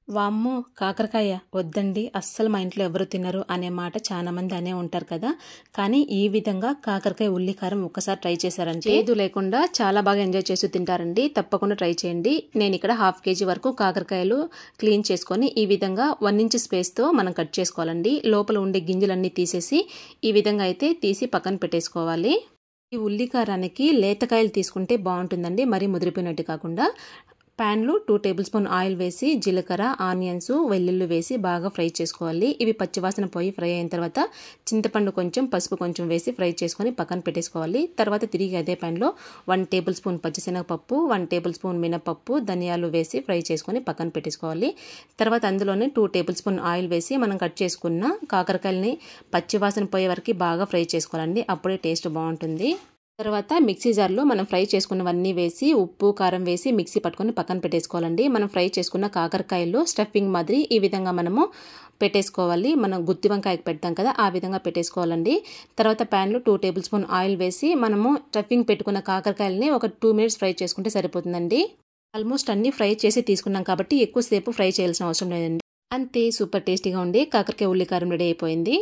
వామ్మో కాకరకాయ వద్దండి అస్సలు మా ఇంట్లో ఎవరు తినరు అనే మాట చాలా మంది అనే ఉంటారు కదా. కానీ ఈ విధంగా కాకరకాయ ఉల్లికారం ఒక్కసారి ట్రై చేశారంటే ఏదు లేకుండా చాలా బాగా ఎంజాయ్ చేసి తింటారండి. తప్పకుండా ట్రై చేయండి. నేను ఇక్కడ 1/2 kg వరకు కాకరకాయలు క్లీన్ చేసుకొని ఈ విధంగా 1 ఇంచ్ స్పేస్తో మనం కట్ చేసుకోవాలండి. లోపల ఉండే గింజలన్నీ తీసేసి ఈ విధంగా అయితే తీసి పక్కన పెట్టేసుకోవాలి. ఈ ఉల్లికారానికి లేతకాయలు తీసుకుంటే బాగుంటుందండి, మరీ ముదిరిపోయినట్టు కాకుండా. ప్యాన్లో 2 టేబుల్ స్పూన్ ఆయిల్ వేసి జీలకర్ర, ఆనియన్స్, వెల్లుల్లి వేసి బాగా ఫ్రై చేసుకోవాలి. ఇవి పచ్చివాసన పోయి ఫ్రై అయిన తర్వాత చింతపండు కొంచెం, పసుపు కొంచెం వేసి ఫ్రై చేసుకొని పక్కన పెట్టేసుకోవాలి. తర్వాత తిరిగి అదే ప్యాన్లో 1 టేబుల్ స్పూన్ పచ్చిశనగపప్పు, 1 టేబుల్ స్పూన్ మినపప్పు, ధనియాలు వేసి ఫ్రై చేసుకొని పక్కన పెట్టేసుకోవాలి. తర్వాత అందులోనే 2 టేబుల్ స్పూన్ ఆయిల్ వేసి మనం కట్ చేసుకున్న కాకరకాయలని పచ్చివాసన పోయే వరకు బాగా ఫ్రై చేసుకోవాలండి. అప్పుడే టేస్ట్ బాగుంటుంది. తర్వాత మిక్సీ జార్లో మనం ఫ్రై చేసుకున్నవన్నీ వేసి ఉప్పు, కారం వేసి మిక్సీ పట్టుకొని పక్కన పెట్టేసుకోవాలండి. మనం ఫ్రై చేసుకున్న కాకరకాయలు స్టఫింగ్ మాదిరి ఈ విధంగా మనము పెట్టేసుకోవాలి. మనం గుత్తి వంకాయకి పెడతాం కదా, ఆ విధంగా పెట్టేసుకోవాలండి. తర్వాత ప్యాన్లో 2 టేబుల్ స్పూన్ ఆయిల్ వేసి మనము స్టఫింగ్ పెట్టుకున్న కాకరకాయలని ఒక 2 మినిట్స్ ఫ్రై చేసుకుంటే సరిపోతుందండి. ఆల్మోస్ట్ అన్నీ ఫ్రై చేసి తీసుకున్నాం కాబట్టి ఎక్కువసేపు ఫ్రై చేయాల్సిన అవసరం లేదండి. అంతే, సూపర్ టేస్టీగా ఉండి కాకరకాయ ఉల్లికారం రెడీ అయిపోయింది.